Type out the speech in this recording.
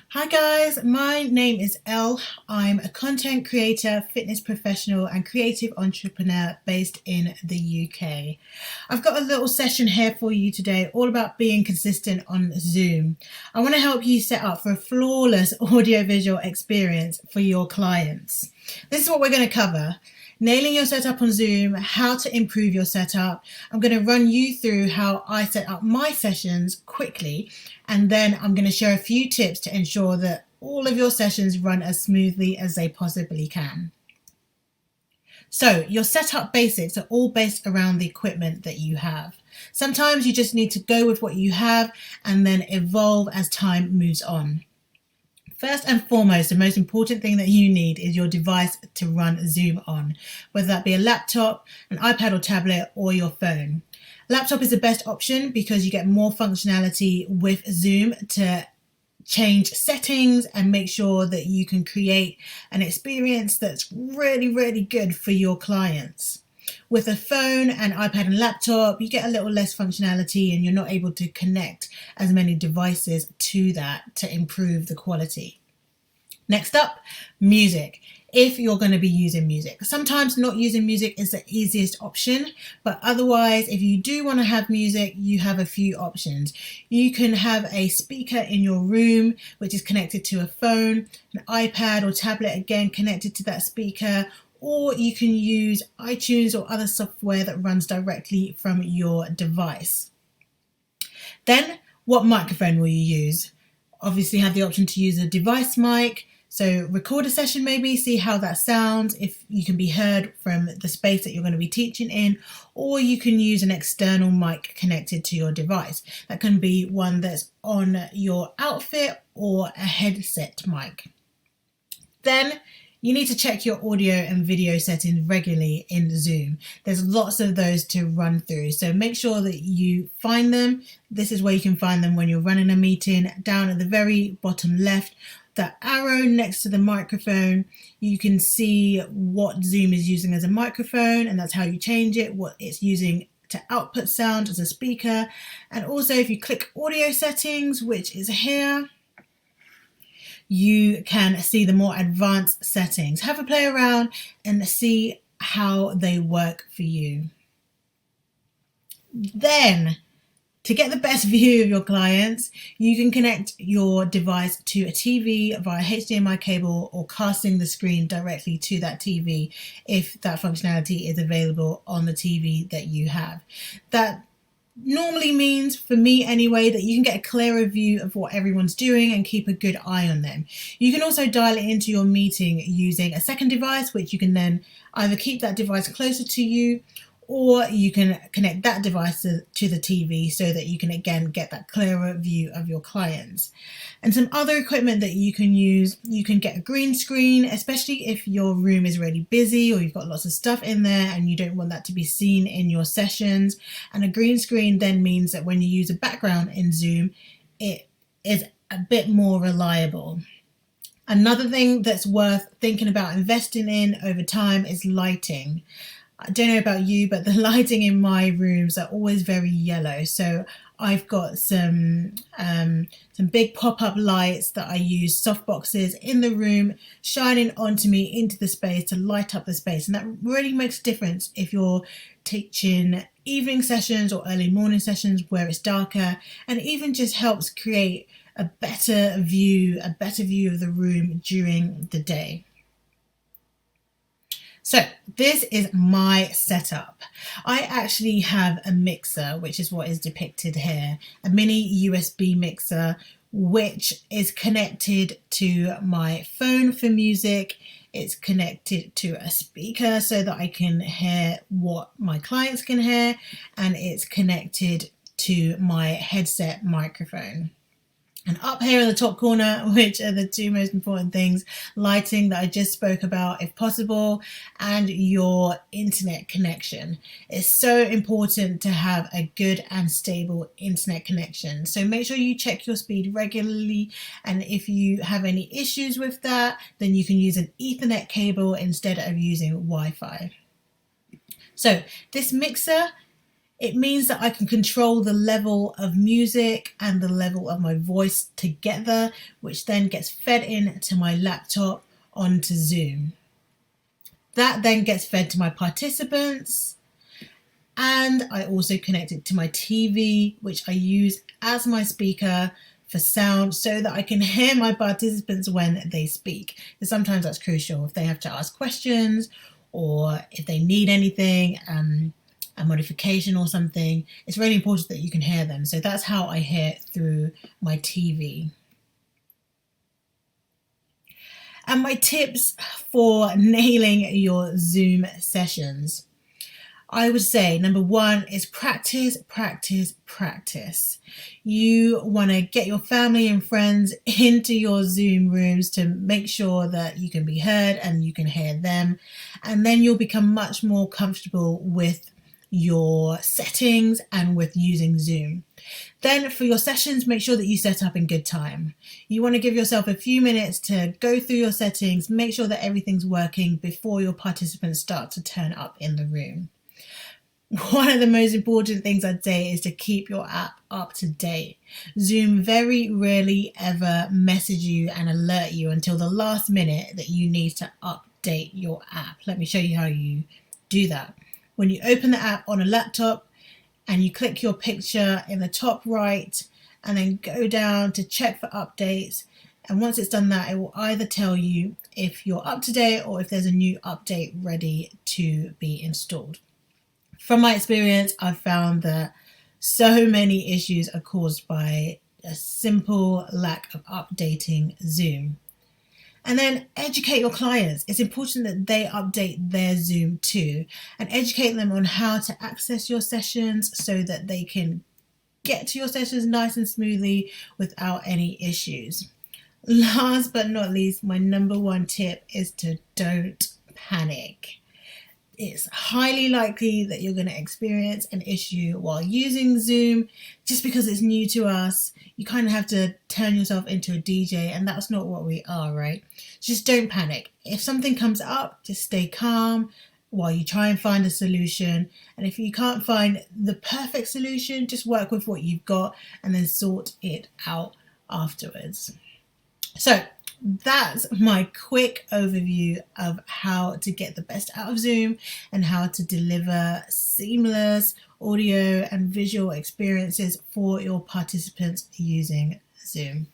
Hi guys, my name is Elle. I'm a content creator, fitness professional, and creative entrepreneur based in the UK. I've got a little session here for you today, all about being consistent on Zoom. I want to help you set up for a flawless audiovisual experience for your clients. This is what we're going to cover. Nailing your setup on Zoom, how to improve your setup. I'm going to run you through how I set up my sessions quickly, and then I'm going to share a few tips to ensure that all of your sessions run as smoothly as they possibly can. So your setup basics are all based around the equipment that you have. Sometimes you just need to go with what you have and then evolve as time moves on. First and foremost, the most important thing that you need is your device to run Zoom on, whether that be a laptop, an iPad or tablet, or your phone. Laptop is the best option because you get more functionality with Zoom to change settings and make sure that you can create an experience that's really good for your clients. With a phone and iPad and laptop, you get a little less functionality and you're not able to connect as many devices to that to improve the quality. Next up, music. If you're going to be using music. Sometimes not using music is the easiest option, but otherwise, if you do want to have music, you have a few options. You can have a speaker in your room, which is connected to a phone, an iPad or tablet, again, connected to that speaker, or you can use iTunes or other software that runs directly from your device. Then, what microphone will you use? Obviously, have the option to use a device mic. So record a session maybe, see how that sounds, if you can be heard from the space that you're going to be teaching in, or you can use an external mic connected to your device. That can be one that's on your outfit or a headset mic. Then you need to check your audio and video settings regularly in Zoom. There's lots of those to run through, so make sure that you find them. This is where you can find them when you're running a meeting. Down at the very bottom left, that arrow next to the microphone, you can see what Zoom is using as a microphone, and that's how you change it, what it's using to output sound as a speaker. And also if you click audio settings, which is here, you can see the more advanced settings. Have a play around and see how they work for you. Then, to get the best view of your clients, you can connect your device to a TV via HDMI cable or casting the screen directly to that TV if that functionality is available on the TV that you have. That normally means, for me anyway, that you can get a clearer view of what everyone's doing and keep a good eye on them. You can also dial it into your meeting using a second device, which you can then either keep that device closer to you, or you can connect that device to the TV so that you can again get that clearer view of your clients. And some other equipment that you can use, you can get a green screen, especially if your room is really busy or you've got lots of stuff in there and you don't want that to be seen in your sessions. And a green screen then means that when you use a background in Zoom, it is a bit more reliable. Another thing that's worth thinking about investing in over time is lighting. I don't know about you, but the lighting in my rooms are always very yellow. So I've got some big pop-up lights that I use, soft boxes in the room, shining onto me into the space to light up the space. And that really makes a difference if you're teaching evening sessions or early morning sessions where it's darker, and even just helps create a better view of the room during the day. So this is my setup. I actually have a mixer, which is what is depicted here, a mini USB mixer, which is connected to my phone for music. It's connected to a speaker so that I can hear what my clients can hear, and it's connected to my headset microphone. And up here in the top corner, which are the two most important things, lighting that I just spoke about, if possible, and your internet connection. It's so important to have a good and stable internet connection. So make sure you check your speed regularly. And if you have any issues with that, then you can use an Ethernet cable instead of using Wi-Fi. So this mixer It means that I can control the level of music and the level of my voice together, which then gets fed into my laptop onto Zoom. That then gets fed to my participants, and I also connect it to my TV, which I use as my speaker for sound so that I can hear my participants when they speak. Because sometimes that's crucial if they have to ask questions or if they need anything, a modification or something. It's really important that you can hear them. So that's how I hear through my TV. And my tips for nailing your Zoom sessions. I would say number one is practice, practice, practice. You want to get your family and friends into your Zoom rooms to make sure that you can be heard and you can hear them. And then you'll become much more comfortable with your settings and with using Zoom. Then for your sessions, make sure that you set up in good time. You want to give yourself a few minutes to go through your settings, make sure that everything's working before your participants start to turn up in the room. One of the most important things I'd say is to keep your app up to date. Zoom very rarely ever message you and alert you until the last minute that you need to update your app. Let me show you how you do that. When you open the app on a laptop and you click your picture in the top right and then go down to check for updates, and once it's done that, it will either tell you if you're up to date or if there's a new update ready to be installed. From my experience, I've found that so many issues are caused by a simple lack of updating Zoom. And then educate your clients. It's important that they update their Zoom too, and educate them on how to access your sessions so that they can get to your sessions nice and smoothly without any issues. Last but not least, my number one tip is to don't panic. It's highly likely that you're going to experience an issue while using Zoom. Just because it's new to us, you kind of have to turn yourself into a DJ, and that's not what we are, right? Just don't panic. If something comes up, just stay calm while you try and find a solution. And if you can't find the perfect solution, just work with what you've got and then sort it out afterwards. So that's my quick overview of how to get the best out of Zoom and how to deliver seamless audio and visual experiences for your participants using Zoom.